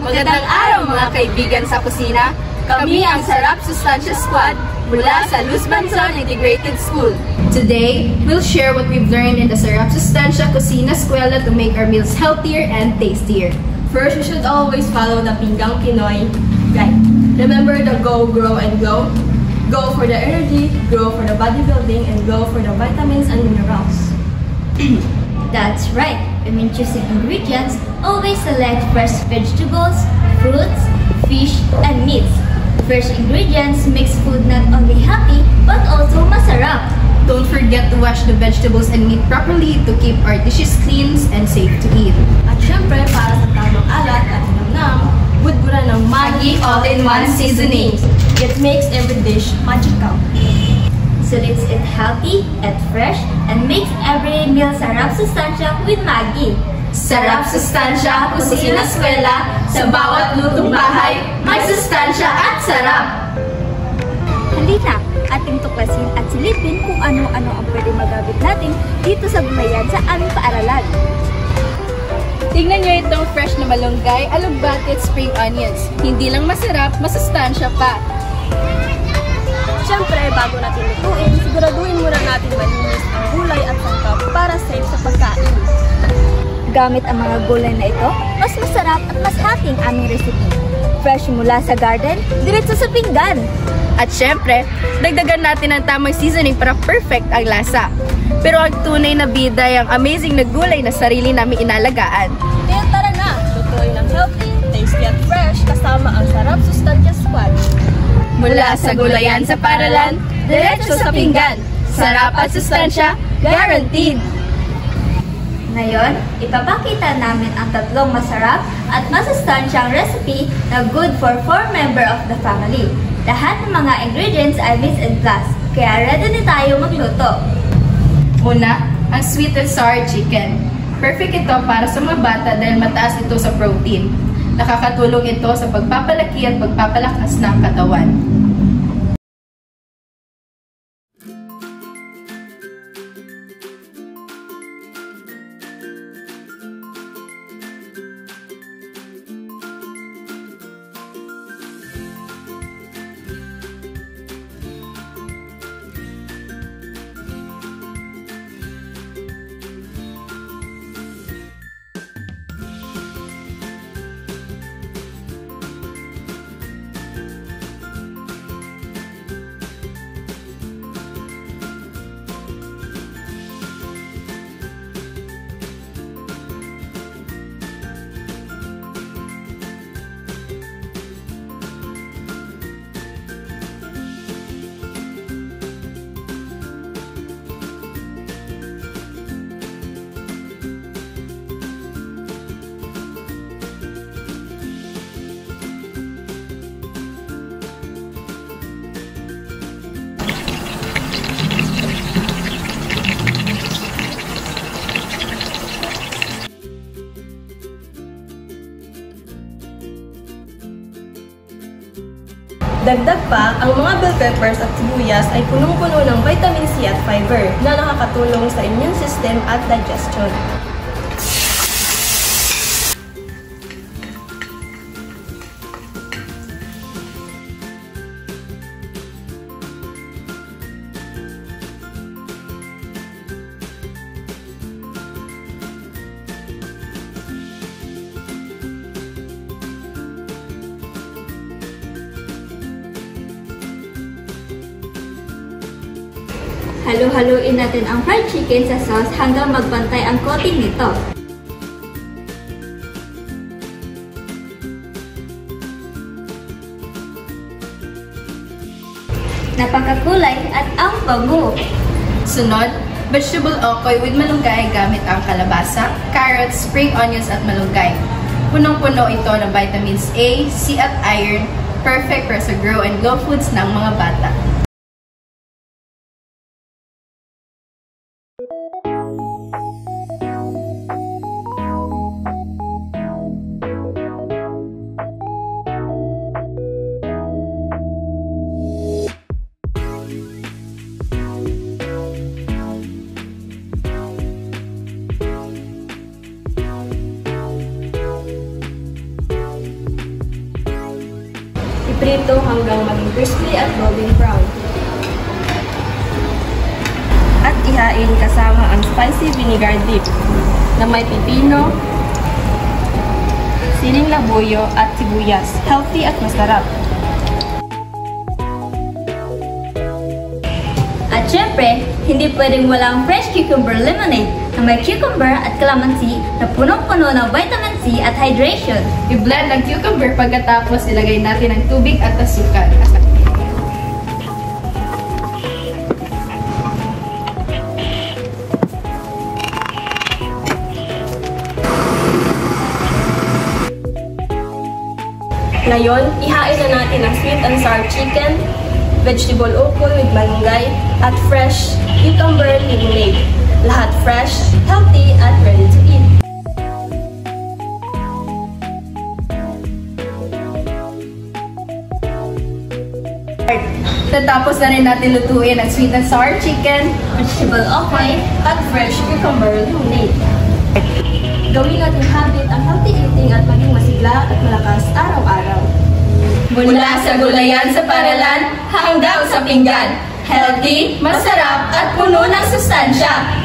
Magandang araw mga kaibigan sa kusina. Kami ang Sarap Sustansya Squad mula sa Luz Banson Integrated School. Today, we'll share what we've learned in the Sarap Sustansya Kusina Eskwela to make our meals healthier and tastier. First, we should always follow the Pinggang Pinoy guide. Remember the go, grow, and glow. Go for the energy, grow for the bodybuilding, and go for the vitamins and minerals. That's right. When choosing ingredients, always select fresh vegetables, fruits, fish, and meats. Fresh ingredients makes food not only healthy, but also masarap. Don't forget to wash the vegetables and meat properly to keep our dishes clean and safe to eat. At syempre, para sa tamang alat at namnam, budburan ng Maggi All-in-One Seasoning. It makes every dish magical. So let's eat healthy, eat fresh, and makes every meal sarap sustansya with Maggi. Sarap Sustansya Kusina Eskwela, sa bawat lutong bahay, may sustansya at sarap! Halika, ating tuklasin at silipin kung ano-ano ang pwede magamit natin dito sa gulayan sa aming paaralan. Tingnan nyo itong fresh na malunggay, alugbati at spring onions. Hindi lang masarap, masustansya pa. Siyempre, bago natin lutuin, siguraduhin muna natin malinis ang gulay at sangkap para safe sa pagkain. Gamit ang mga gulay na ito, mas masarap at mas happy ang aming recipe. Fresh mula sa garden, diretso sa pinggan. At syempre, dagdagan natin ang tamang seasoning para perfect ang lasa. Pero ang tunay na bida ay ang amazing na gulay na sarili namin inalagaan. Kaya tara na, lutuin ng healthy, tasty at fresh kasama ang Sarap Sustansya Squad. Mula sa gulayan sa paralan, diretso sa pinggan. Sarap at sustansya, guaranteed! Ngayon, ipapakita namin ang tatlong masarap at masustansyang recipe na good for 4 member of the family. Lahat ng mga ingredients ay mix and plus, kaya ready na tayo magluto. Una, ang sweet and sour chicken. Perfect ito para sa mga bata dahil mataas ito sa protein. Nakakatulong ito sa pagpapalaki at pagpapalakas ng katawan. Dagdag pa, ang mga bell peppers at sibuyas ay punong-puno ng vitamin C at fiber na nakakatulong sa immune system at digestion. Halo-haluin natin ang fried chicken sa sauce hanggang magbantay ang coating nito. Napakakulay at ang bango. Sunod, vegetable okoy with malunggay gamit ang kalabasa, carrots, spring onions at malunggay. Punong-puno ito ng vitamins A, C at iron, perfect para sa grow and glow foods ng mga bata. Iprito hanggang maging crispy at golden brown. At ihain kasama ang spicy vinegar dip na may pipino, siling labuyo at sibuyas. Healthy at masarap. At syempre, hindi pwedeng walang fresh cucumber lemonade na may cucumber at calamansi na punong-puno ng vitamin C at hydration. I-blend ang cucumber pagkatapos ilagay natin ang tubig at asukal. Ngayon, ihain na natin ang sweet and sour chicken, vegetable ukol with malunggay, at fresh cucumber lemonade. Lahat fresh, healthy, at ready to eat. Tapos na rin natin lutuin ang sweet and sour chicken, Vegetable okay. At fresh cucumber lemonade. Gawin natin habit ang healthy eating at maging masigla at malakas araw-araw. mula sa gulayan sa paralan hanggang sa pinggan. Healthy, masarap at puno ng sustansya.